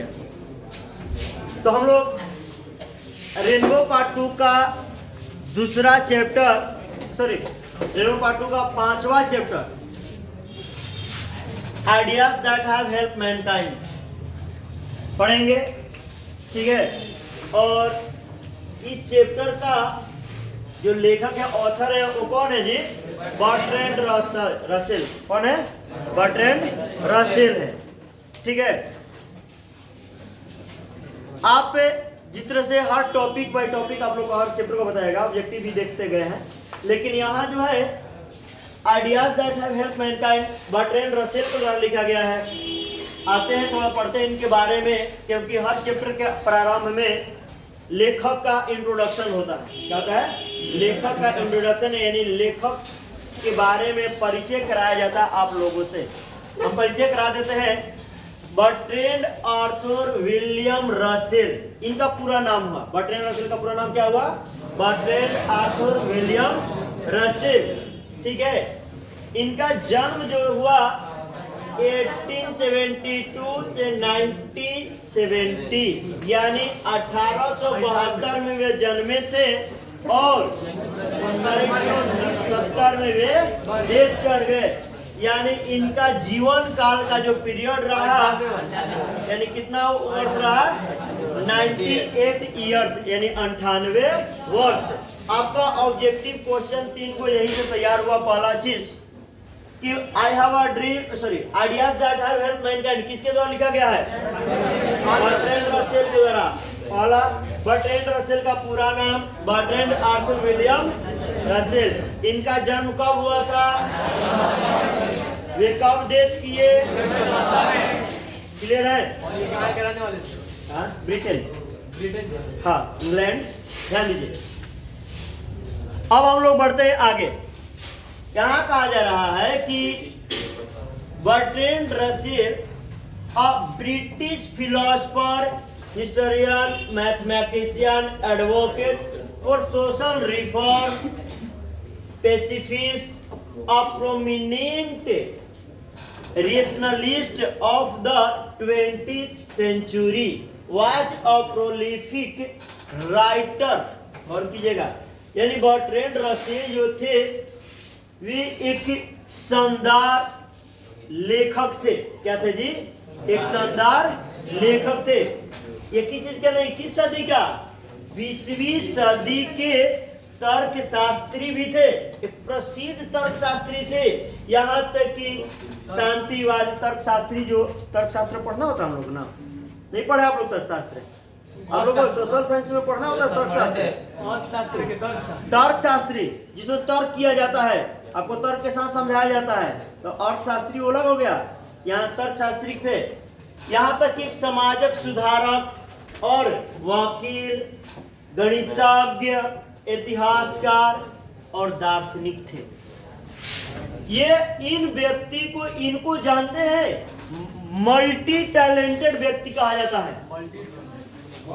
गया। तो हम लोग रेनबो पार्ट 2 का दूसरा चैप्टर, सॉरी रेनबो पार्ट 2 का 5वां chapter ideas that have help mankind पढ़ेंगे, ठीक है। और इस चैप्टर का जो लेखक है, ऑथर है, वो कौन है जी? Bertrand Russell. कौन है? बर्ट्रैंड रसेल है, ठीक है। आप जिस तरह से हर टॉपिक बाय टॉपिक आप लोग को हर चैप्टर को बताएगा, ऑब्जेक्टिव भी देखते गए हैं, लेकिन यहाँ जो है ideas that have help Mankind Bertrand Russell के द्वारा लिखा गया है। आते हैं थोड़ा पढ़ते हैं इनके बारे में, क्योंकि हर चैप्टर के प्रारंभ में लेखक का इंट्रोडक्शन होता है। क्या होता है? लेखक का इंट्रोडक्शन, यानी लेखक के बारे में परिचय कराया जाता है आप लोगों से। हम परिचय करा देते हैं। बर्ट्रैंड आर्थर विलियम रसेल, इनका पूरा नाम हुआ। बर्ट्रैंड रसेल का पूरा नाम क्या हुआ? बर्ट्रैंड आर्थर विलियम रसेल, ठीक है। इनका जन्म जो हुआ 1872 से 1970, यानी 1872 में वे जन्मे थे और 1970 में वे डेथ कर गए। यानी इनका जीवन काल का जो पीरियड रहा, यानी कितना उम्र रहा? 98 ईयर्स, यानी 98 वर्ष। आपका ऑब्जेक्टिव क्वेश्चन 3 को यहीं से तैयार हुआ। पहला चीज कि I have a dream, sorry ideas that have help Mankind किसके द्वारा लिखा गया है? बर्ट्रैंड रसेल के द्वारा। पहला, बर्ट्रैंड रसेल का पूरा नाम बर्ट्रैंड आर्थर विलियम रसेल। इनका जन्म कब हुआ था? वे कब डेथ किए? क्लियर है? ब्रिटेन, हाँ इंग्लैंड। ध्यान दीजिए। अब हम लोग बढ़ते हैं आगे। यहाँ कहा जा रहा है कि Bertrand Russell a British philosopher, historian, mathematician, advocate for social reform, pacifist, a prominent rationalist of the 20th century, was a prolific writer। और कीजिएगा, यानी बर्ट्रैंड रसेल जो थे वे एक शानदार लेखक थे। क्या थे जी? एक शानदार लेखक थे। एक ही चीज क्या नहीं, 21 सदी का, 20वीं सदी के तर्क शास्त्री भी थे, एक प्रसिद्ध तर्क शास्त्री थे। यहाँ तक कि शांतिवादी तर्क शास्त्री, जो तर्क शास्त्र पढ़ना होता है हम लोग ना, नहीं पढ़े आप लोग तर्क शास्त्र? आप लोगों को सोशल साइंस में पढ़ना होता है तर्क शास्त्री, जिसमें तर्क किया जाता है, आपको तर्क के साथ समझाया जाता है। तो अर्थशास्त्री वो अलग हो गया, यहाँ तर्क शास्त्री थे। यहाँ तक एक सामाजिक सुधारक और वकील, गणितज्ञ, इतिहासकार और दार्शनिक थे। ये इन व्यक्ति को, इनको जानते हैं मल्टी टैलेंटेड व्यक्ति कहा जाता है।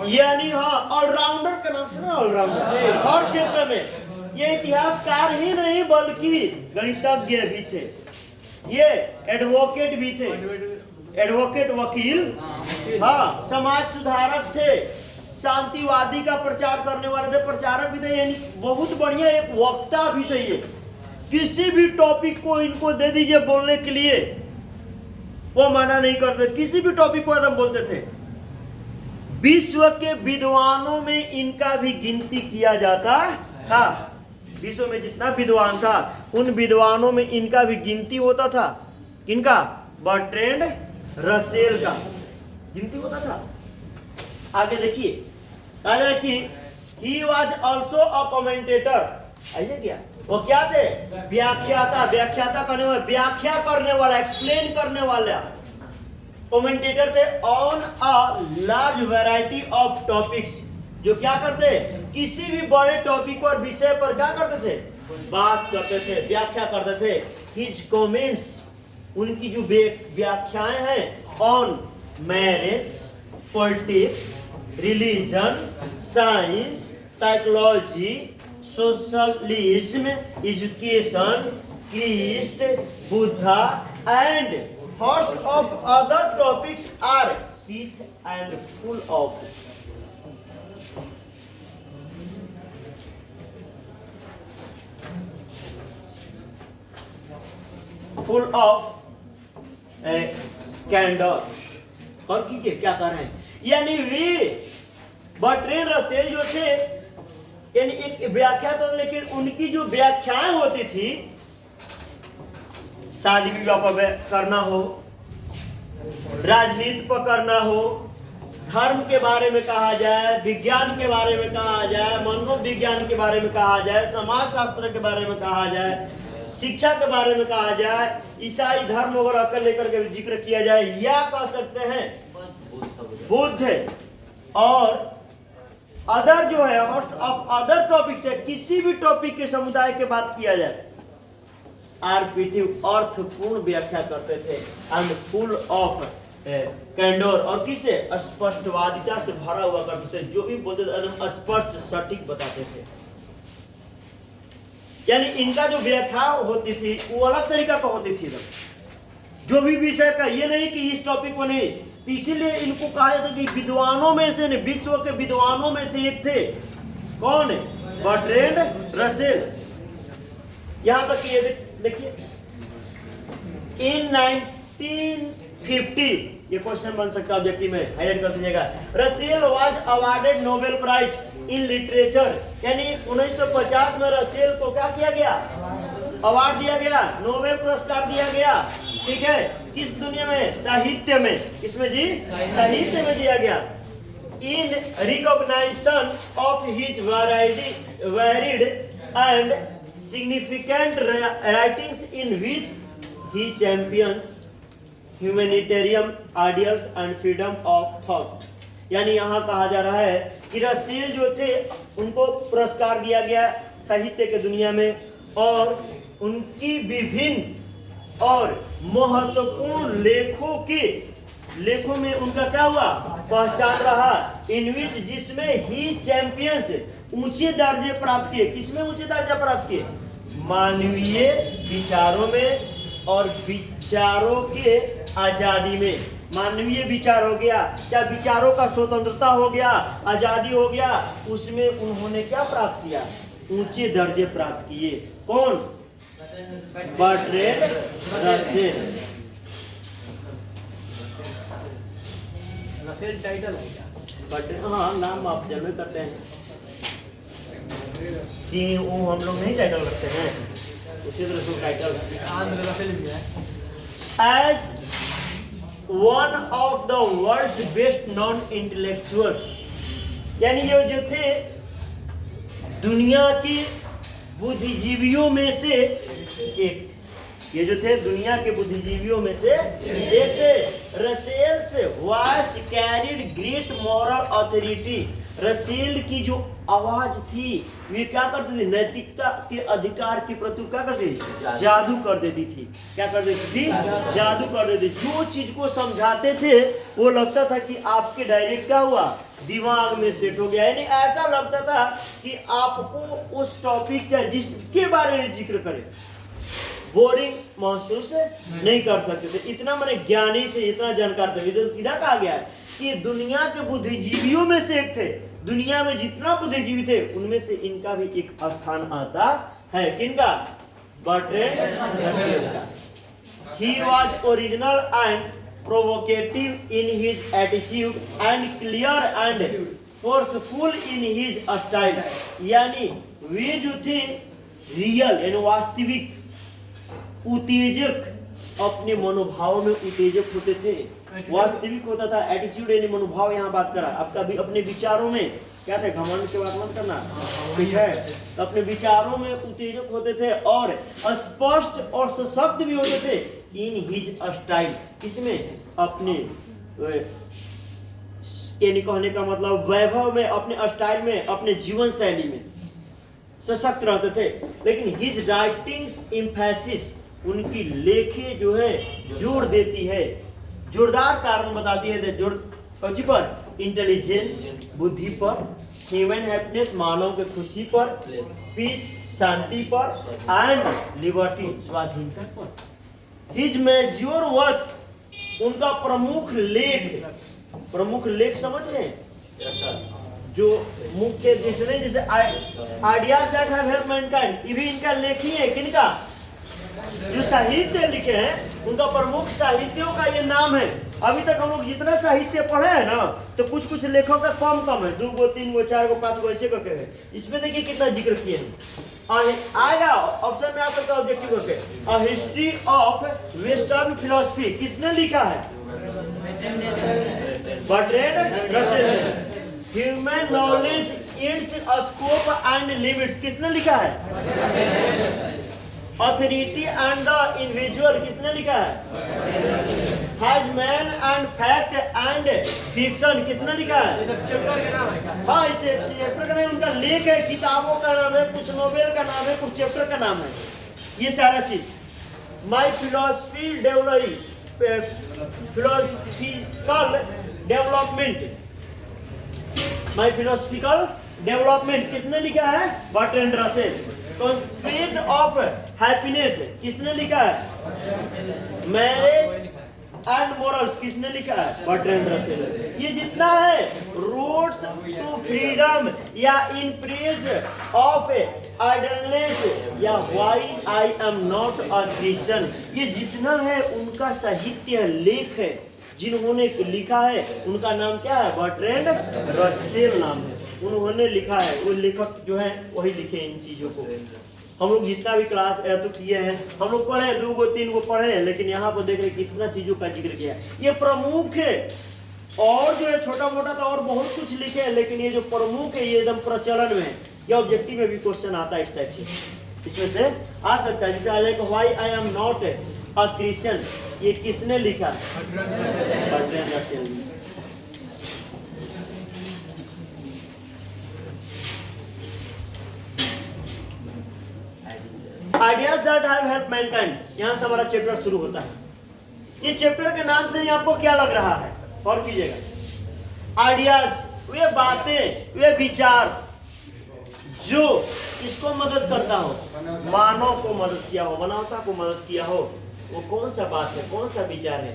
यानी हाँ, ऑलराउंडर का नाम सुना? ऑलराउंडर हर क्षेत्र में। ये इतिहासकार ही नहीं बल्कि गणितज्ञ भी थे, ये एडवोकेट भी थे, एडवोकेट वकील, हाँ समाज सुधारक थे, शांतिवादी का प्रचार करने वाले थे, प्रचारक भी थे, यानी बहुत बढ़िया एक वक्ता भी थे। ये किसी भी टॉपिक को इनको दे दीजिए बोलने के लिए, वो मना नहीं करते, किसी भी टॉपिक को एकदम बोलते थे। विश्व के विद्वानों में इनका भी गिनती किया जाता था। विश्व में जितना विद्वान था, उन विद्वानों में इनका भी गिनती होता था। किनका? बर्ट्रैंड रसेल का गिनती होता था। आगे देखिए, कहा जाए कि he was also a commentator. ऐसे क्या? वो क्या थे? व्याख्याता। व्याख्याता करने वाला, व्याख्या करने वाला, एक्सप्लेन करने वाला कमेंटेटर थे on a large variety of topics. जो क्या करते? किसी भी बड़े टॉपिक और विषय पर क्या करते थे? बात करते थे, व्याख्या करते थे। हिज कमेंट्स, उनकी जो व्याख्याएं हैं on marriage, politics, religion, science, psychology, socialism, education, Christ, Buddha and host of other topics are teeth and full of candour. और कीजिए क्या कर रहे हैं, यानी वे बर्ट्रैंड रसेल जो थे, यानी एक व्याख्या तो, लेकिन उनकी जो व्याख्याएं होती थी, शादी विवाह पर करना हो, राजनीति पर करना हो, धर्म के बारे में कहा जाए, विज्ञान के बारे में कहा जाए, मनोविज्ञान के बारे में कहा जाए, समाज शास्त्र के बारे में कहा जाए, शिक्षा के बारे में कहा जाए, ईसाई धर्म वगैरह कर लेकर के जिक्र किया जाए, या कह सकते हैं बुद्ध और अदर जो है होस्ट ऑफ अदर टॉपिक से, किसी भी टॉपिक के समुदाय के बात किया जाए, आरपीटी अर्थपूर्ण व्याख्या करते थे एंड फुल ऑफ कैंडोर, और किसे स्पष्टवादिता से भरा हुआ करते थे, जो भी बोलते थे एकदम स्पष्ट सटीक बताते थे। यानी इनका जो व्याख्या होती थी वो अलग तरीका का होती थी, जो भी विषय का, ये नहीं कि इस टॉपिक को नहीं, इसीलिए इनको कहा जाता कि विद्वानों में से, विश्व के विद्वानों में से एक थे। कौन है? Bertrand Russell. यहां तक ये देखिए, इन 1950, ये क्वेश्चन बन सकता है ऑब्जेक्टिव में, हाईलाइट कर दीजिएगा। Russell was awarded Nobel prize in literature, यानी 1950 में रसेल को क्या किया गया? अवार्ड दिया गया, नोबेल पुरस्कार दिया गया। ठीक है, किस दुनिया में? साहित्य में। इसमें जी साहित्य में दिया गया। In recognition of his varied and significant writings in which he champions humanitarian ideals and freedom of thought। यानी यहाँ कहा जा रहा है कि रसेल जो थे उनको पुरस्कार दिया गया साहित्य के दुनिया में, और उनकी विभिन्न और महत्वपूर्ण लेखों में उनका क्या हुआ? पहचान रहा। इन विच, जिसमें ही चैंपियंस ऊंचे दर्जे प्राप्त किए। किसमें ऊंचे दर्जा प्राप्त किए? मानवीय विचारों में और विचारों के आजादी में। मानवीय विचार हो गया, चाहे विचारों का स्वतंत्रता हो गया, आजादी हो गया, उसमें उन्होंने क्या प्राप्त किया? ऊंचे दर्जे प्राप्त किए। कौन? Bertrand Russell. रसेल टाइटल है क्या? बर्ट्रैंड, हाँ, नाम आप जरूर करते हैं। CEO हम लोग नहीं टाइटल रखते हैं, उसी तरह से title as one of the world best non intellectuals, यानी ये जो थे दुनिया की बुद्धिजीवियों में से एक, ये जो थे दुनिया के बुद्धिजीवियों में से एक थे। रसेल से voice carried great moral authority. Russell की जो आवाज थी वे क्या करती थी? नैतिकता के अधिकार के प्रति क्या करती थी? जादू कर देती थी। क्या कर देती थी? जादू कर देती। जो चीज को समझाते थे वो लगता था कि आपके डायरेक्ट क्या हुआ? दिमाग में सेट हो गया। यानी ऐसा लगता था कि आपको उस टॉपिक चाहे जिसके बारे में जिक्र करें बोरिंग महसूस नहीं कर सकते थे। इतना मैंने ज्ञानी थे, इतना जानकार थे। तो सीधा कहा गया है कि दुनिया के बुद्धिजीवियों में से एक थे। दुनिया में जितना बुद्धिजीवी थे उनमें से इनका भी एक स्थान आता है। किनका? बर्ट्रैंड रसेल का। He was original and provocative in his attitude and clear and forceful in his style। यानी वे जो थे रियल यानी वास्तविक, उत्तेजक, अपने मनोभाव में उत्तेजक होते थे। वास्तविक होता था, एटीट्यूड यानी मनोभाव। यहाँ बात करा आपका भी अपने विचारों में क्या थे? घमंड की बात मत करना, ठीक है? तो अपने विचारों में उत्तेजक होते थे और स्पष्ट और सशक्त भी होते थे। इन हिज स्टाइल, किसमें? अपने यानी कहने का मतलब वैभव में, अपने स्टाइल में, अपने जीवन शैली में सशक्त रहते थे। लेकिन हिज राइटिंग्स एम्फेसिस, उनकी लेखे जो है जोर देती है, जोरदार कारण बताती है। जोर पर इंटेलिजेंस, बुद्धि पर, ह्यूमन हैप्पीनेस, मानव के खुशी पर, पीस, शांति पर, एंड लिबर्टी, स्वाधीनता पर। हिज मेजर वर्क्स, उनका प्रमुख लेख प्रमुख लेख समझ रहे हैं? जो मुख्य जैसे ideas that have helped Mankind, ये भी इनका लेख ही है। किनका? जो साहित्य लिखे हैं उनका प्रमुख साहित्यों का ये नाम है। अभी तक हम लोग जितना साहित्य पढ़े हैं ना, तो कुछ कुछ लेखों का कम है, 2 गो 3 गो 4 गो 5 गो ऐसे करके है। इसमें देखिए कितना जिक्र किए हैं। आएगा ऑप्शन में आ सकता है ऑब्जेक्टिव होके, a history of western philosophy किसने लिखा है? Bertrand Russell. Human knowledge it's scope and limits किसने लिखा है? ऑथोरिटी एंड द इंडिविजुअल किसने लिखा है? Has man and fact and fiction किसने लिखा है? हाँ, इस चैप्टर का नाम उनका लेख है, किताबों का नाम है, कुछ नोवेल का नाम है, कुछ चैप्टर का नाम है, ये सारा चीज। My philosophy philosophical development, my philosophical development किसने लिखा है? Bertrand Russell. Concept of happiness किसने लिखा है? मैरिज एंड मोरल्स किसने लिखा है? Bertrand Russell. ये जितना है रोड्स टू फ्रीडम या इन प्रेज ऑफ आइडलनेस या why I am not a Christian, ये जितना है उनका साहित्य है, लेख है, जिन्होंने लिखा है उनका नाम क्या है? बर्ट्रैंड रसेल नाम है। उन्होंने लिखा है, वो लेखक जो है वही लिखे इन चीजों को। हम लोग जितना भी क्लास तो किए हैं, हम लोग पढ़े 2 गो 3 गो पढ़े हैं, लेकिन यहाँ पर देख रहे कितना चीजों का जिक्र किया है। ये प्रमुख है, और जो है छोटा मोटा तो और बहुत कुछ लिखे हैं, लेकिन ये जो प्रमुख है ये एकदम प्रचलन में है। ये ऑब्जेक्टिव में भी क्वेश्चन आता है इस टाइप से, इसमें से आ सकता है। जैसे आ जाएगा why I am not a Christian, ये किसने लिखा? Bertrand Russell. Ideas that have helped Mankind, यहां से हमारा चैप्टर शुरू होता है। ये चैप्टर के नाम से आपको क्या लग रहा है? और कीजिएगा। आइडियाज, वे बातें, वे विचार जो किसको मदद करता हो? मानव को मदद किया हो, मानवता को मदद किया हो। वो कौन सा बात है, कौन सा विचार है?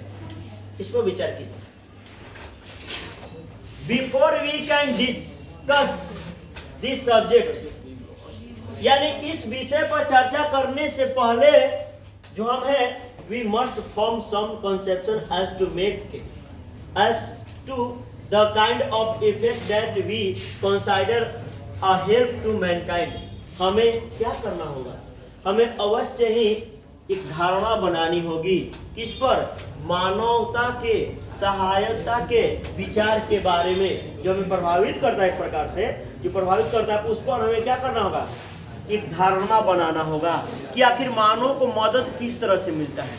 इस पर विचार कीजिए। Before we can discuss this subject, यानी इस विषय पर चर्चा करने से पहले जो हम है, we must form some conception as to make as to the kind of effect that we consider a help to mankind. हमें क्या करना होगा? हमें अवश्य ही एक धारणा बनानी होगी। किस पर? मानवता के सहायता के विचार के बारे में, जो हमें प्रभावित करता है, एक प्रकार से जो प्रभावित करता है, उस पर हमें क्या करना होगा? एक धारणा बनाना होगा कि आखिर मानव को मदद किस तरह से मिलता है,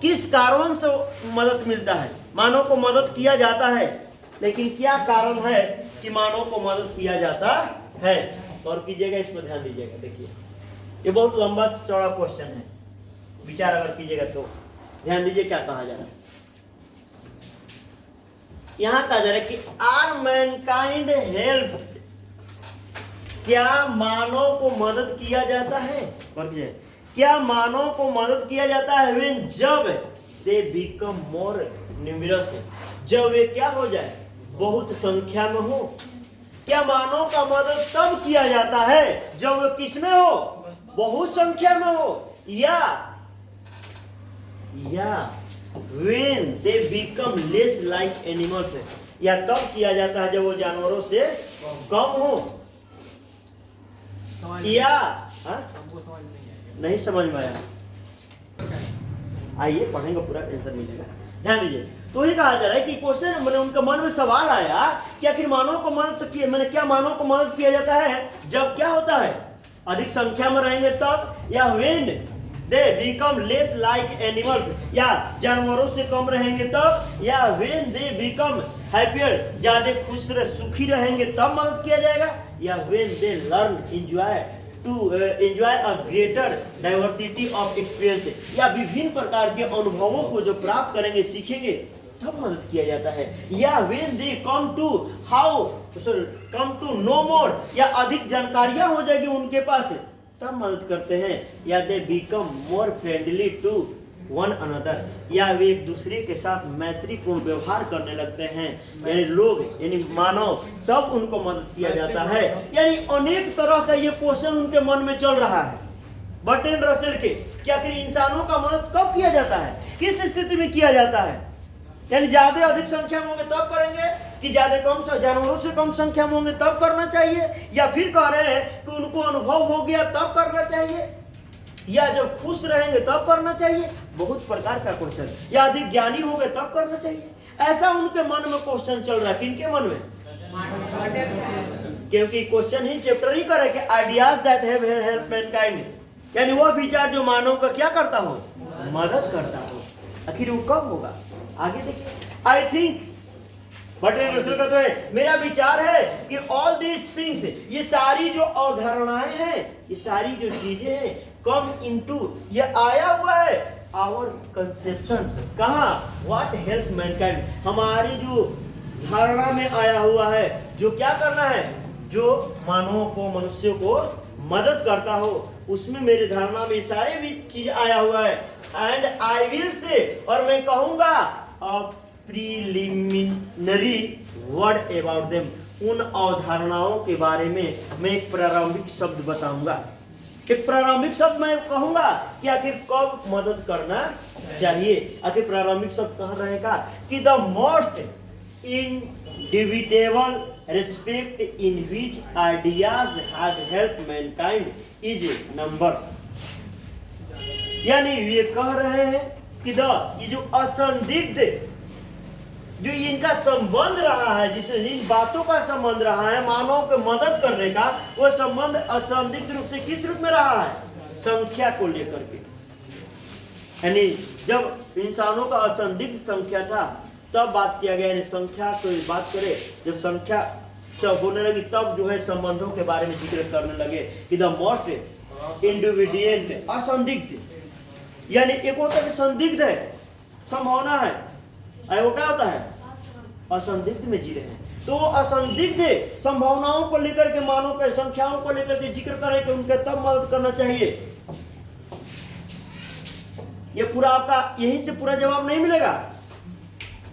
किस कारण से मदद मिलता है। मानव को मदद किया जाता है, लेकिन क्या कारण है कि मानव को मदद किया जाता है? और कीजिएगा, इसमें ध्यान दीजिएगा। देखिए, ये बहुत लंबा चौड़ा क्वेश्चन है, विचार अगर कीजिएगा तो ध्यान दीजिए क्या कहा जा रहा है। यहां कहा जा रहा है कि आर मैनकाइंड हेल्प, क्या मानव को मदद किया जाता है? क्या मानव को मदद किया जाता है? when जब they become more numerous, जब वे क्या हो जाए? बहुत संख्या में हो। क्या मानव का मदद तब किया जाता है जब वे किसमें हो? बहुत संख्या में हो। या when they become less like animals, या तब किया जाता है जब वो जानवरों से कम हो। या नहीं समझ में आया? आइए पढ़ेंगे, पूरा आंसर मिलेगा, ध्यान दीजिए। तो ये कहा जा रहा है कि क्वेश्चन मैंने उनके मन में सवाल आया कि आखिर मानव को मदद किया, मैंने क्या मानव को मदद किया जाता है जब क्या होता है? अधिक संख्या में रहेंगे तब, या when they become less like animals, या जानवरों से कम रहेंगे तब, या when they become happier, ज्यादा खुश सुखी रहेंगे तब मदद किया जाएगा, या when they learn enjoy a greater diversity of experience, या विभिन्न प्रकार के अनुभवों को जो प्राप्त करेंगे, सीखेंगे, तब मदद किया जाता है। या when they come to know more, या अधिक जानकारियां हो जाएगी उनके पास, तब मदद करते हैं। या they become more friendly to one another, या वे एक दूसरे के साथ मैत्रीपूर्ण व्यवहार करने लगते हैं, यानी लोग यानी मानव, तब उनको मदद किया जाता है। यानी अनेक तरह का ये क्वेश्चन उनके मन में चल रहा है बर्ट्रैंड रसेल के, कि आखिर इंसानों का मदद कब किया जाता है, किस स्थिति में किया जाता है। यानी ज्यादा अधिक संख्या में होंगे तब करेंगे, कि ज्यादा कम जानवरों से कम संख्या में होंगे तब करना चाहिए, या फिर कह रहे हैं कि उनको अनुभव हो गया तब करना चाहिए, या जब खुश रहेंगे तब करना चाहिए। बहुत प्रकार का क्वेश्चन, या अधिक ज्ञानी हो गए तब करना चाहिए। ऐसा उनके मन में क्वेश्चन चल रहा है। किनके मन में? क्योंकि क्वेश्चन ही चैप्टर ही करे कि ideas that have help Mankind, यानी वो विचार जो मानव का क्या करता हो, मदद करता हो। आखिर वो कब होगा, आगे देखिए। आई थिंक बर्ट्रैंड रसेल कहते हैं, मेरा विचार है कि ऑल दीज थिंग्स, ये सारी जो अवधारणाएं हैं, ये सारी जो चीजें हैं, कम इनटू, ये आया हुआ है आवर कंसेप्शन, कहाँ, व्हाट हेल्प मैनकाइंड, हमारी जो धारणा में आया हुआ है, जो क्या करना है, जो मानवों को, मनुष्यों को मदद करता हो, उसमें मेरे धारणा में सारे भी चीज आया हुआ है। एंड आई विल से, और मैं कहूंगा प्रीलिमिनरी वर्ड अबाउट देम, उन अवधारणाओं के बारे में मैं एक प्रारंभिक शब्द बताऊंगा। एक प्रारंभिक शब्द मैं कहूंगा कि आखिर कब मदद करना चाहिए। आखिर प्रारंभिक शब्द कहाँ रहेगा कि the most indubitable respect in which ideas have help mankind is numbers. यानी ये कह रहे हैं कि ये जो असंदिग्ध, जो इनका संबंध रहा है, जिससे इन बातों का संबंध रहा है मानव को मदद करने का, वो संबंध असंदिग्ध रूप से किस रूप में रहा है, संख्या को लेकर के। यानी जब इंसानों का असंदिग्ध संख्या था तब बात किया गया, यानी संख्या को बात करें, जब संख्या जब होने लगी तब जो है संबंधों के बारे में जिक्र करने लगे कि द मोस्ट इंडिविडिएंट, असंदिग्ध, यानी एक होता है संदिग्ध है, संभावना है, वो क्या होता है, असंदिग्ध में जी रहे हैं। तो वो असंदिग्ध संभावनाओं को लेकर के, मानव के संख्याओं को लेकर के जिक्र करें कि उनके तब मदद करना चाहिए। ये पूरा आपका यहीं से पूरा जवाब नहीं मिलेगा,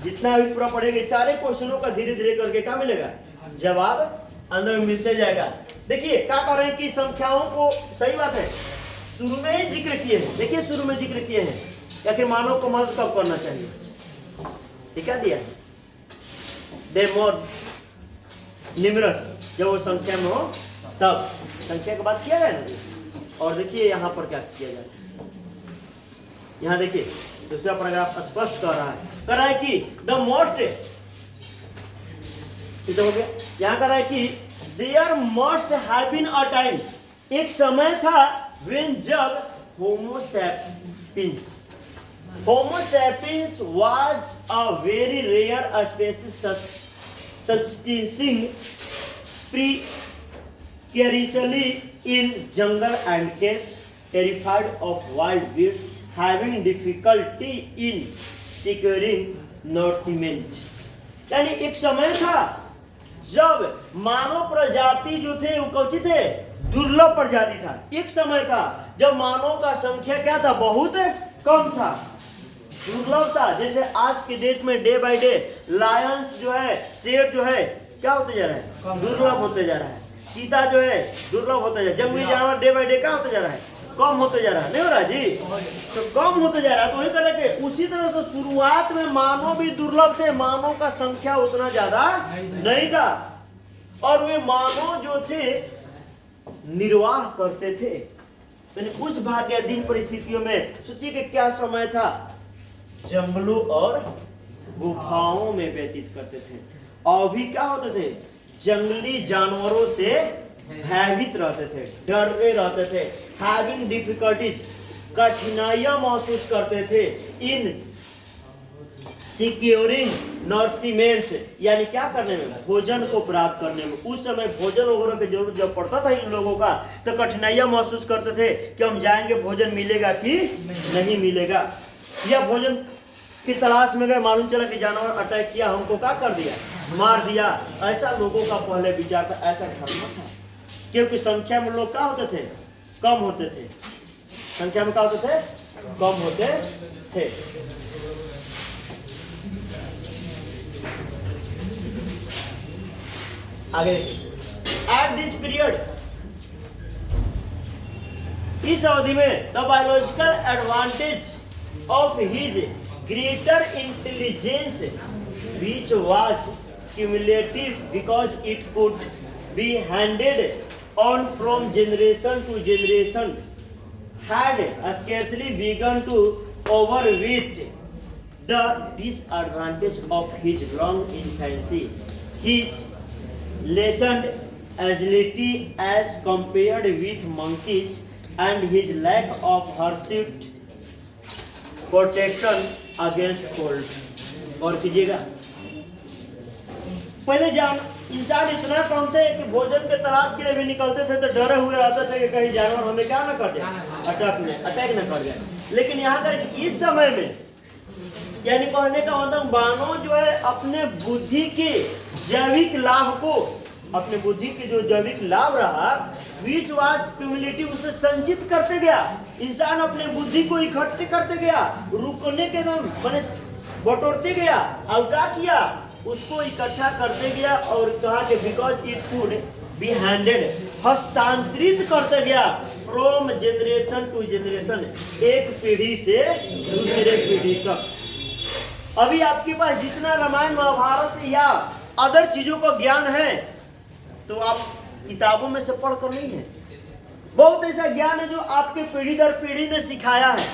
जितना भी पूरा पढ़ेगा सारे क्वेश्चनों का धीरे धीरे करके क्या मिलेगा, जवाब अंदर में मिलते जाएगा। देखिए क्या कर रहे हैं कि संख्याओं को, सही बात है, शुरू में ही जिक्र किए हैं। देखिए शुरू में जिक्र किए हैं या कि मानव को मदद कब करना चाहिए, क्या दिया है, दे मोर निमरस, जब वो संख्या में हो तब, संख्या की बात किया गया ना। और देखिए यहाँ पर क्या किया जाता है, यहाँ देखिए दूसरा पैराग्राफ स्पष्ट कर रहा है कि द मोस्ट, हो गया, यहाँ कर रहा है कि there must have been a time, एक समय था व्हेन, जब Homo sapiens was a very rare species subsisting precariously in jungle and caves, terrified of wild beasts, having difficulty in securing nourishment। यानी एक समय था जब मानव प्रजाति जो थे वो कौन थे, दुर्लभ प्रजाति था। एक समय था जब मानव का संख्या क्या था, बहुत कम था, दुर्लभ था। जैसे आज के डेट में डे बाय डे लायंस जो है, शेर जो है क्या होते जा रहा है, दुर्लभ होते जा रहा है। चीता जो है दुर्लभ होते जा रहा है। जंगली जानवर डे बाय डे क्या होते जा रहा है, कम होते जा रहा है, नहीं हो रहा जी, तो कम होते जा रहा है। तो वही तरह के उसी तरह से शुरुआत में मानव भी दुर्लभ थे, मानव का संख्या उतना ज्यादा नहीं था, और वे मानव जो थे निर्वाह करते थे। उस भाग्याधीन परिस्थितियों में सोचिए कि क्या समय था, जंगलों और गुफाओं में व्यतीत करते थे, और भी क्या होते थे, जंगली जानवरों से भयभीत रहते थे, डरे रहते थे, हैविंग डिफिकल्टीज, कठिनाइयां महसूस करते थे, इन सिक्योरिंग नॉरिशमेंट्स, यानी क्या करने में, भोजन को प्राप्त करने में। उस समय भोजन वगैरह की जरूरत जब पड़ता था इन लोगों का, तो कठिनाइयां महसूस करते थे कि हम जाएंगे भोजन मिलेगा कि नहीं मिलेगा, या भोजन की तलाश में गए, मालूम चला कि जानवर अटैक किया, हमको क्या कर दिया, मार दिया। ऐसा लोगों का पहले विचार था, ऐसा धर्म था, क्योंकि संख्या में लोग क्या होते थे, कम होते थे, संख्या में क्या होते थे, कम होते थे। आगे, एट दिस पीरियड, इस अवधि में the biological advantage of his greater intelligence which was cumulative because it could be handed on from generation to generation had scarcely begun to overweight the disadvantage of his long infancy. His lessened agility as compared with monkeys and his lack of hirsute protection against cold. और कीजिएगा, पहले जान इंसान इतना कम थे कि भोजन के तलाश के लिए भी निकलते थे तो डरे हुए रहते थे कि कहीं जानवर हमें क्या ना कर जाए, अटैक न कर जाए। लेकिन यहाँ कर इस समय में, यानी कहने का मतलब मानव जो है अपने बुद्धि के जैविक लाभ को, अपने बुद्धि के जो जैविक लाभ रहा विच वाज क्यूमुलेटिव, उसे संचित करते गया। इंसान अपने बुद्धि को इकट्ठे करते गया, रुकने के दम मैंने बटोरते गया और क्या किया, उसको इकट्ठा करते गया और कहा कि because it could be handed, हस्तांतरित करते गया फ्रॉम जनरेशन टू जनरेशन, एक पीढ़ी से दूसरे पीढ़ी तक। अभी आपके पास जितना रामायण महाभारत या अदर चीजों का ज्ञान है तो आप किताबों में से पढ़कर नहीं है, बहुत ऐसा ज्ञान है जो आपके पीढ़ी दर पीढ़ी ने सिखाया है।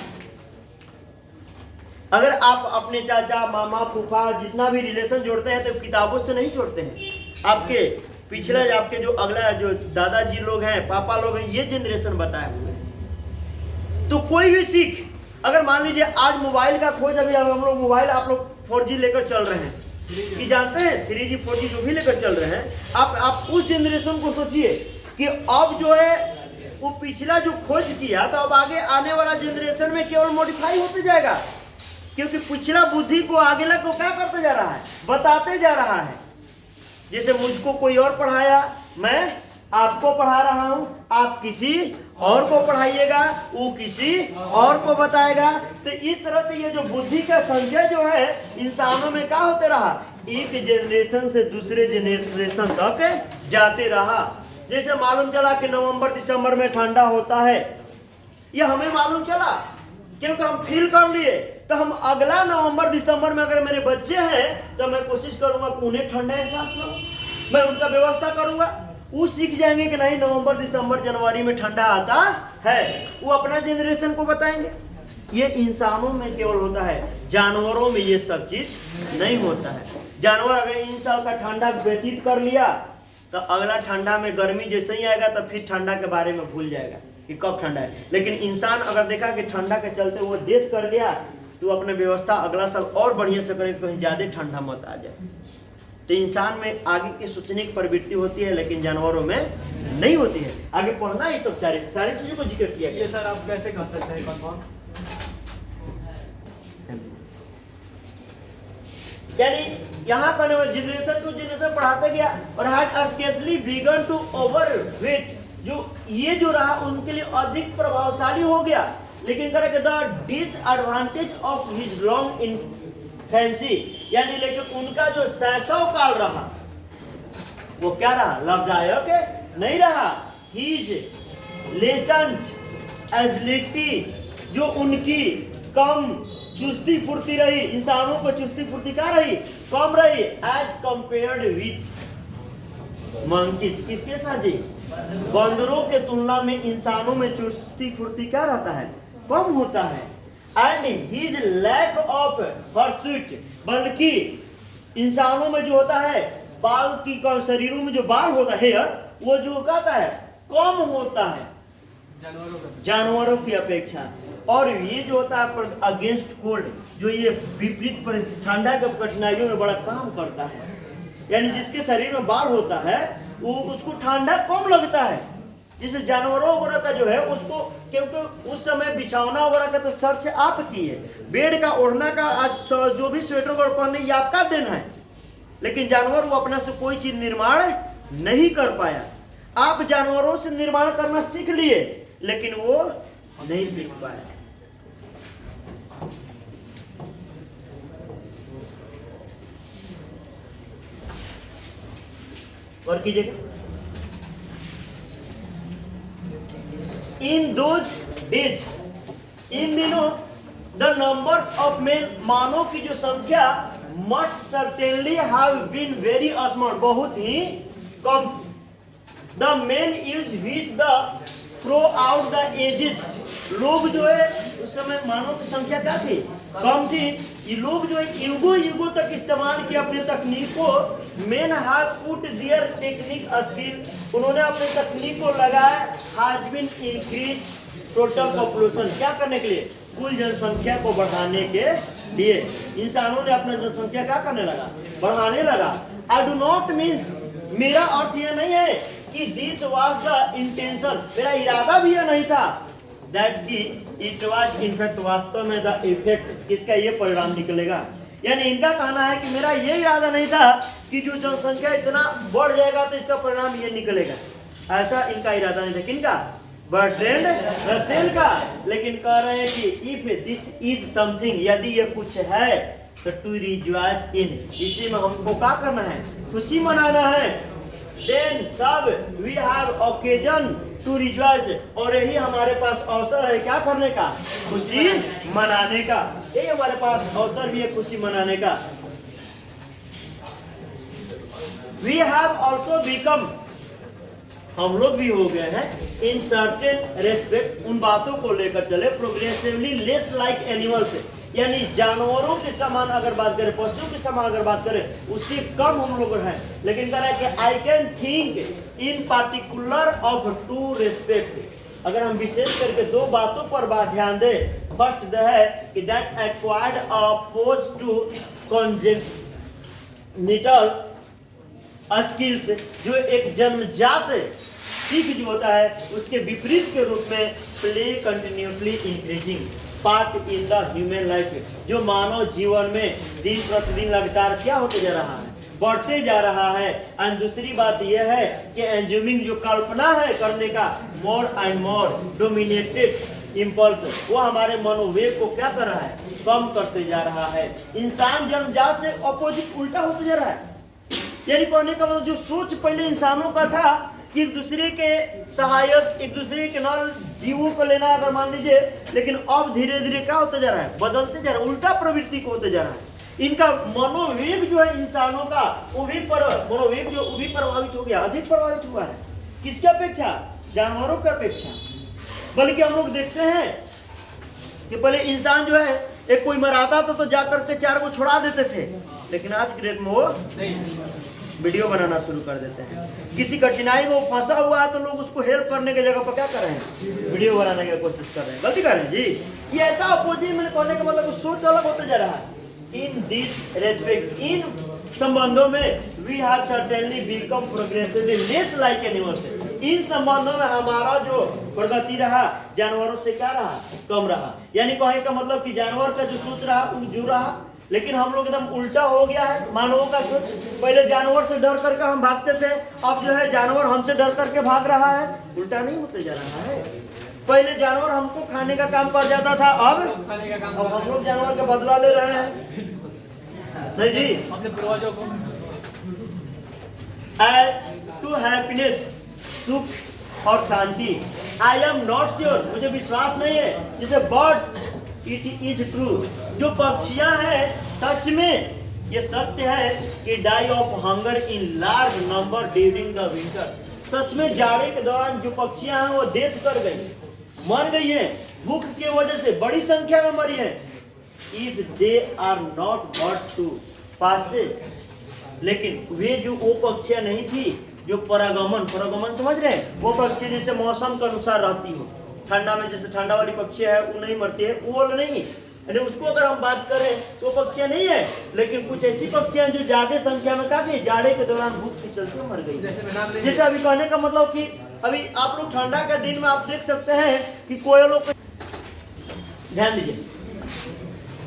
अगर आप अपने चाचा मामा फूफा जितना भी रिलेशन जोड़ते हैं तो किताबों से नहीं जोड़ते हैं, आपके पिछले आपके जो अगला जो दादाजी लोग हैं, पापा लोग हैं, ये जनरेशन बताए हुए हैं। तो कोई भी सीख, अगर मान लीजिए आज मोबाइल का खोज, अभी हम लोग मोबाइल आप लोग 4G लेकर चल रहे हैं कि जानते हैं 3G 4G जो भी लेकर चल रहे हैं, आप उस जनरेशन को सोचिए कि अब जो है वो पिछला जो खोज किया तो अब आगे आने वाला जनरेशन में केवल मॉडिफाई होते जाएगा, क्योंकि पिछला बुद्धि को आगे लग को क्या करते जा रहा है, बताते जा रहा है। जैसे मुझको कोई और पढ़ाया, मैं आपको पढ़ा रहा हूं, आप किसी और को पढ़ाइएगा, वो किसी और को बताएगा। तो इस तरह से ये जो बुद्धि का संचय जो है इंसानों में क्या होते रहा, एक जनरेशन से दूसरे जनरेशन तक जाते रहा। जैसे मालूम चला कि नवंबर दिसंबर में ठंडा होता है, ये हमें मालूम चला क्योंकि हम फील कर लिए। तो हम अगला नवंबर दिसंबर में अगर मेरे बच्चे हैं तो मैं कोशिश करूंगा कि उन्हें ठंडा एहसास ना हो, मैं उनका व्यवस्था करूंगा। वो सीख जाएंगे कि नहीं नवंबर दिसंबर जनवरी में ठंडा आता है, वो अपना जनरेशन को बताएंगे। ये इंसानों में केवल होता है, जानवरों में ये सब चीज नहीं होता है। जानवर अगर इन साल का ठंडा व्यतीत कर लिया तो अगला ठंडा में गर्मी जैसे ही आएगा तो फिर ठंडा के बारे में भूल जाएगा कि कब ठंडा है। लेकिन इंसान अगर देखा कि ठंडा के चलते वो डेथ कर गया तो अपने व्यवस्था अगला साल और बढ़िया से करे, कहीं ज्यादा ठंडा मत आ जाए। तो इंसान में आगे की सोचने की प्रवृत्ति होती है लेकिन जानवरों में नहीं होती है। आगे पढ़ना ये सब सारी चीजों को जिक्र किया गया। ये सर आप कैसे कर सकते हैं कंफर्म? यानी यहाँ पर जनरेशन टू जनरेशन पढ़ाते गया और had scarcely begun to overweight, जो ये जो रहा उनके लिए अधिक प्रभावशाली हो गया। लेकिन करें the disadvantage of his long infancy, यानी लेकिन उनका जो शैशव काल रहा वो क्या रहा, लाभदायक नहीं रहा। हिज लेसेंट एजिलिटी, जो उनकी कम चुस्ती फुर्ती रही, इंसानों को चुस्ती फुर्ती क्या रही, कम रही एज कंपेयर्ड विथ मंकीज। किसके साथ जी, बंदरों के तुलना में इंसानों में चुस्ती फुर्ती क्या रहता है, कम होता है। एंड हिज लैक ऑफ हर्सूट, बल्कि इंसानों में जो होता है बाल की कम, शरीरों में जो बाल होता है हेयर, वो जो कहता है कम होता है जानवरों की अपेक्षा। और ये जो होता है अगेंस्ट कोल्ड, जो ये विपरीत ठंडा के कठिनाइयों में बड़ा काम करता है। यानी जिसके शरीर में बाल होता है वो उसको ठंडा कम लगता है। जैसे जानवरों वगैरह का जो है उसको, क्योंकि उस समय बिछौना वगैरह का तो सर्च आपकी है, बेड का ओढ़ना का आज जो भी स्वेटर वगैरह पहनने ये आपका दिन है। लेकिन जानवर वो अपना से कोई चीज निर्माण नहीं कर पाया। आप जानवरों से निर्माण करना सीख लिए लेकिन वो नहीं सीख पाया। और कीजिएगा। इन दोज डेज, इन दिनों द नंबर ऑफ मेन, मानव की जो संख्या must certainly have been very small, बहुत ही कम। The men use which the throughout the ages, लोग जो है उस समय मानव की संख्या क्या थी, कम थी। ये लोग जो है युगों युगों तक इस्तेमाल किया अपने तकनीक को। Men have put their technique skill, उन्होंने अपने तकनीक को लगाया। Has been increase total population, क्या करने के लिए, कुल जनसंख्या को बढ़ाने के लिए। इंसानों ने अपना जनसंख्या क्या करने लगा, बढ़ाने लगा। आई डू नॉट मीन्स, मेरा अर्थ यह नहीं है कि दिस वाज द इंटेंशन, मेरा इरादा भी यह नहीं था। दैट की इट वाज इनफैक्ट, वास्तव में द इफेक्ट, इसका ये परिणाम निकलेगा। यानी इनका कहना है कि मेरा ये इरादा नहीं था कि जो जनसंख्या इतना बढ़ जाएगा तो इसका परिणाम ये निकलेगा, ऐसा इनका इरादा नहीं था। किनका, बर्ट्रैंड रसेल का। लेकिन कह रहे हैं कि इफ दिस इज समथिंग, यदि ये कुछ है तो टू रिजॉइस इन, इसी में हमको क्या करना है, खुशी मनाना है। देन तब we have occasion to rejoice, और यही हमारे पास अवसर है क्या करने का, खुशी मनाने का। यही हमारे पास अवसर भी है खुशी मनाने का। वी हैव ऑल्सो बिकम, हम लोग भी हो गए हैं इन सर्टेन रेस्पेक्ट, उन बातों को लेकर चले, प्रोग्रेसिवली लेस लाइक एनिमल्स, यानी जानवरों के समान अगर बात करें, पशुओं के समान अगर बात करें, उससे कम हम लोग हैं। लेकिन कह रहा है कि I can think in particular of to respect, अगर हम विशेष करके दो बातों पर ध्यान दें। फर्स्ट द है कि that acquired oppose to congenital skills, जो एक जन्मजात सीख जो होता है उसके विपरीत के रूप में play continuously increasing part in the human life, जो मानव जीवन में दिन प्रतिदिन लगातार क्या होते जा रहा है, बढ़ते जा रहा है। एंड दूसरी बात यह है कि एंज्यूमिंग, जो कल्पना है करने का, more and more dominated impulse, वो हमारे मनोवेग को क्या कर रहा है, कम करते जा रहा है। इंसान जन्मजात से अपोजिट, उल्टा होते जा रहा है। यानी कहने का मतलब जो सोच पहले इंसानों का था कि एक दूसरे के सहायक, एक दूसरे के नाल जीवों को लेना, अगर मान लीजिए, लेकिन अब धीरे धीरे क्या होते जा रहा है, बदलते जा रहा है, उल्टा प्रवृत्ति को होते जा रहा है। इनका मनोवेग जो है इंसानों का, वो भी मनोवेग जो वो भी प्रभावित हो गया, अधिक प्रभावित हुआ है। किसके अपेक्षा, जानवरों की अपेक्षा। बल्कि हम लोग देखते हैं कि पहले इंसान जो है, एक कोई मराता था तो जाकर के चार को छुड़ा देते थे, लेकिन आज के डेट में वो वीडियो बनाना शुरू कर देते हैं। किसी कठिनाई में वो फंसा हुआ है तो लोग उसको हेल्प करने की जगह पर क्या कर रहे हैं, वीडियो बनाने की कोशिश कर रहे हैं। गलती कर रहे हैं जी। ये ऐसा अपोजिट में कहने का मतलब सोच अलग होते जा रहा है। इन दिस रेस्पेक्ट, इन संबंधों में we have certainly become progressively less like animals, इन संबंधों में हमारा जो प्रगति रहा जानवरों से क्या रहा, कम रहा। यानी कहे का मतलब कि जानवर का जो सोच रहा वो जो रहा, लेकिन हम लोग एकदम उल्टा हो गया है मानवों का सोच। पहले जानवर से डर करके हम भागते थे, अब जो है जानवर हमसे डर करके भाग रहा है। उल्टा नहीं होते जा रहा है। पहले जानवर हमको खाने का काम कर जाता था, अब हम लोग जानवर का बदला ले रहे हैं। नहीं जी, अपने पूर्वजों को एज टू हैप्पीनेस, सुख और शांति। आई एम नॉट श्योर, मुझे विश्वास नहीं है। जैसे बर्ड्स, इट इज ट्रू, जो पक्षियां हैं सच में ये सत्य है कि die of hunger in large number during the winter, सच में जाड़े के दौरान जो पक्षियां हैं वो डेथ कर गई, मर गई हैं, भूख की वजह से बड़ी संख्या में मरी हैं। If they are not bird to passages, लेकिन वे जो वो पक्षियां नहीं थी जो परागमन समझ रहे हैं, वो पक्षी जैसे मौसम के अनुसार रहती हो। ठंडा में जैसे ठंडा वाली पक्षियां है वो नहीं मरती है, वो नहीं, यानी उसको अगर हम बात करें तो पक्षियां नहीं है, लेकिन कुछ ऐसी पक्षियां जो ज्यादा संख्या में काफी जाड़े के दौरान भूख के चलते मर गई। जैसे अभी कहने का मतलब कि अभी आप लोग ठंडा के दिन में आप देख सकते हैं कि कोयलों को ध्यान दीजिए,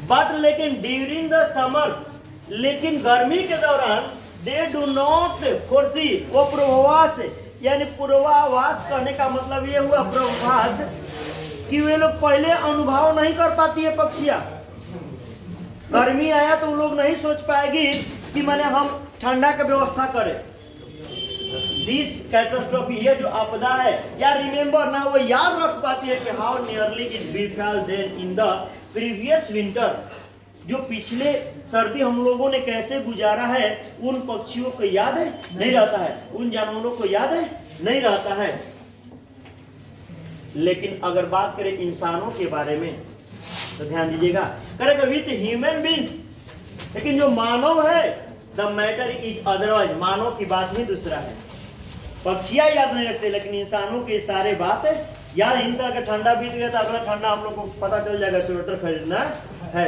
बट लेकिन ड्यूरिंग द समर, लेकिन गर्मी के दौरान दे डू नॉट फोर्सी, वो पूर्वाभास, यानी पूर्वाभास करने का मतलब ये हुआ पूर्वाभास कि वे लोग पहले अनुभव नहीं कर पाती है पक्षियां। गर्मी आया तो वो लोग नहीं सोच पाएगी कि मैंने हम ठंडा की व्यवस्था करें। दिस कैटास्ट्रोफी, ये जो आपदा है, या रिमेंबर ना वो याद रख पाती है कि how nearly it befell than in the previous winter, जो पिछले सर्दी हम लोगों ने कैसे गुजारा है, उन पक्षियों को याद है नहीं रहता है, उन जानवरों को याद है नहीं रहता है। लेकिन अगर बात करें इंसानों के बारे में तो ध्यान दीजिएगा, करेगा विथ ह्यूमन बींग्स, लेकिन जो मानव है द मैटर इज अदरवाइज, मानव की बात ही दूसरा है। पक्षियां याद नहीं रखते लेकिन इंसानों के सारे बात है याद। इंसान का ठंडा बीत गया था, अगला ठंडा हम लोग को पता चल जाएगा, स्वेटर खरीदना है।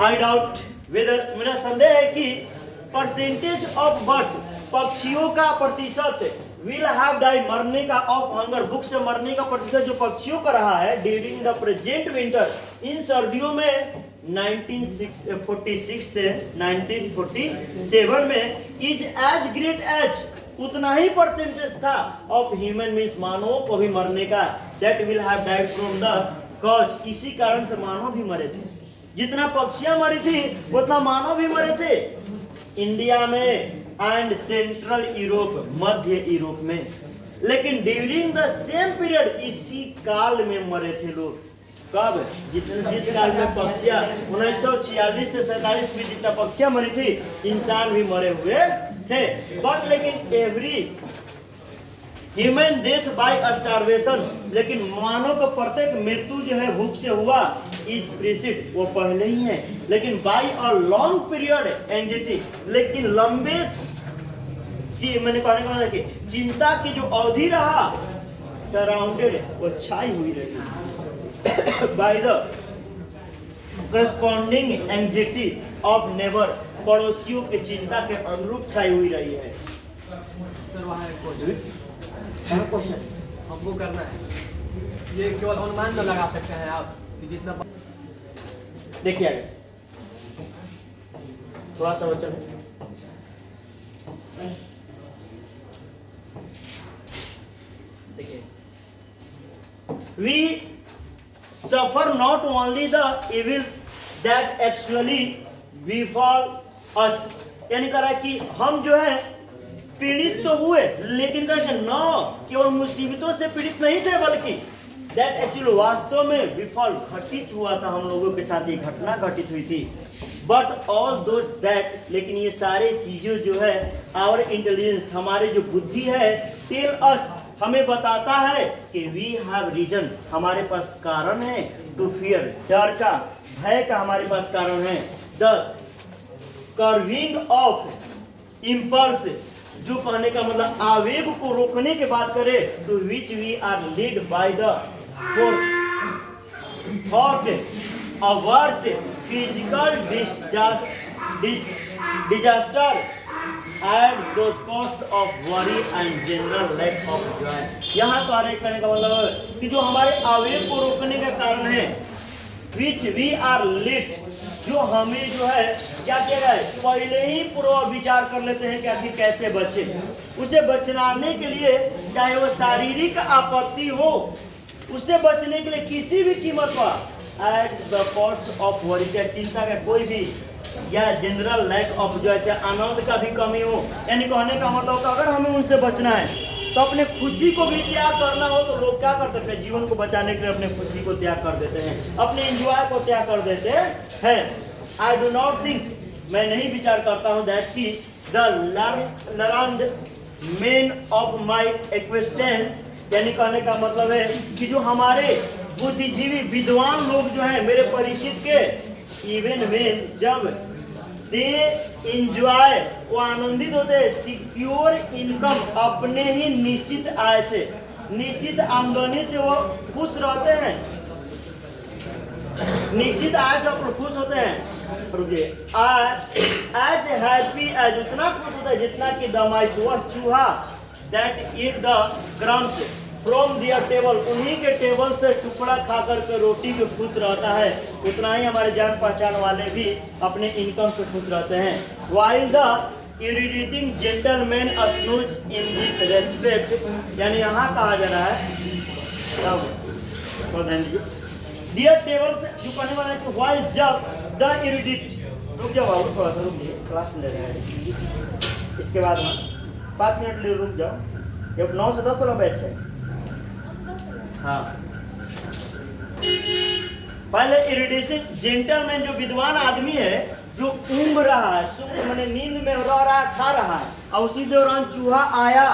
आई डाउट वेदर, मेरा संदेह है कि परसेंटेज ऑफ बर्थ, पक्षियों का प्रतिशत विल हैव डाई, मरने का, ऑफ हंगर, भूख से मरने का प्रतिशत जो पक्षियों का रहा है ड्यूरिंग द प्रेजेंट विंटर, इन सर्दियों में 1946 से 1947 में इज एज ग्रेट एज, उतना ही परसेंटेज था ऑफ ह्यूमन मीन्स, मानवों को भी मरने का, that will have died from the cause, इसी कारण से मानव भी मरे थे। जितना पक्षियां मरी थी उतना मानव भी मरे थे। इंडिया में and central Europe, Madhya Europe में, लेकिन ड्यूरिंग द सेम पीरियड, इसी काल में मरे थे लोग। कब? जिस काल में पक्षियां 1946 से 47 में जितना पक्षियां मरी थी, इंसान भी मरे हुए थे। बट लेकिन every human death by starvation, लेकिन मानव को प्रत्येक मृत्यु जो है भूख से हुआ, इज प्रीसिड, वो पहले ही है, लेकिन by a long period anxiety, लेकिन लंबे मैंने कहने का मतलब कि चिंता की जो अवधि रहा, सराउंडेड, वो छाई हुई रही by the corresponding anxiety of neighbour, पड़ोसियों की चिंता के अनुरूप छाई हुई रही है। सर वहाँ एक क्वेश्चन हमको करना है, ये केवल अनुमान न लगा सकते हैं आप कि जितना, देखिए आगे थोड़ा सा बच्चा देखिए, we suffer not only the evils that actually befall us, यानी कह रहा है कि हम जो है पीड़ित तो हुए, लेकिन न केवल मुसीबतों से पीड़ित नहीं थे, बल्कि दैट एक्चुअली वास्तव में विफल घटित हुआ था, हम लोगों के साथ ये घटना घटित हुई थी। बट ऑल दोज दैट, लेकिन ये सारे चीजें जो है आवर इंटेलिजेंस, हमारे जो बुद्धि है, टेल अस, हमें बताता है कि वी हैव रीजन, हमारे पास कारण है, टू फियर, डर का, भय का हमारे पास कारण है। द कर्विंग ऑफ इम्पल्स, जो कहने का मतलब आवेग को रोकने की बात करें, to which we are lead by the thought avert physical disaster at the cost of worry and general lack of joy. यहाँ कार्य करने का मतलब कि जो हमारे आवेग को रोकने का कारण है, विच वी आर लीड, जो हमें जो है क्या किया जाए, पहले ही पूर्व विचार कर लेते हैं कि आखिर कैसे बचे। उसे बचने के लिए चाहे वो शारीरिक आपत्ति हो, उससे बचने के लिए किसी भी कीमत पर eight the cost of worry, चाहे चिंता का कोई भी, या जनरल लैक ऑफ जो है आनंद का भी कमी हो, यानी कहने का मतलब कि अगर हमें उनसे बचना है तो अपने खुशी को भी त्याग करना हो, तो लोग क्या करते हैं, अपने जीवन को बचाने के लिए अपने खुशी को त्याग कर देते हैं, अपने एंजॉय को त्याग कर देते हैं। आई डू नॉट थिंक, मैं नहीं विचार करता हूँ दैट की the learned men of my acquaintance, यानी कहने का मतलब है कि जो हमारे बुद्धिजीवी विद्वान लोग जो हैं मेरे परिचित के, इवन वेन, जब दे इंजॉय, वो आनंदित होते हैं, सिक्योर इनकम, अपने ही निश्चित आय से, निश्चित आमदनी से वो खुश रहते हैं, निश्चित आय से खुश होते हैं। एज हैप्पी एज, उतना खुश होता है जितना कि द माइस, वह चूहा, that eat the crumbs from their table, उन्हीं के टेबल से टुकड़ा खा करके रोटी के खुश रहता है, उतना ही हमारे जान पहचान वाले भी अपने इनकम से खुश रहते हैं। While the irritating gentleman snooze in this respect, यानी यहाँ कहा जा रहा है दियर टेबल से, जो कहने वाला है कि वाइल जब द इरिटेट, रुक जाओ बाबू थोड़ा सा रुक जाइए, क्लास ले रहे हैं इसके बाद 5 मिनट लिए रुक जाओ, ये 9 से 10 वाला बैच है। हाँ, पहले इरिडिसिंग जेंटलमैन जो विद्वान आदमी है, जो ऊँघ रहा है, सुख मैंने नींद में रह रहा है, खा रहा है, और उसी दौरान चूहा आया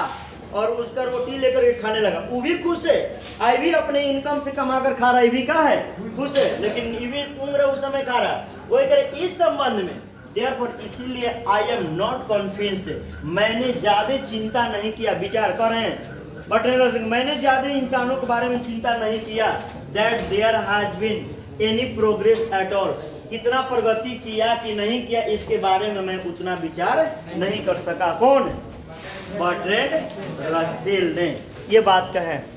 और उसका रोटी लेकर के खाने लगा, वो भी खुश है। आई भी अपने इनकम से कमा कर खा रहा है, ये भी कहा है खुश है, लेकिन ये भी ऊँघ रहा उस समय खा रहा है। वही करे इस संबंध में, देयरफॉर इसीलिए आई एम नॉट कन्विंस्ड, मैंने ज्यादा चिंता नहीं किया, विचार कर रहे हैं बट मैंने ज्यादा इंसानों के बारे में चिंता नहीं किया, that there has been any progress at all, कितना प्रगति किया कि नहीं किया इसके बारे में मैं उतना विचार नहीं कर सका। कौन? बर्ट्रैंड रसेल ने ये बात कहा है।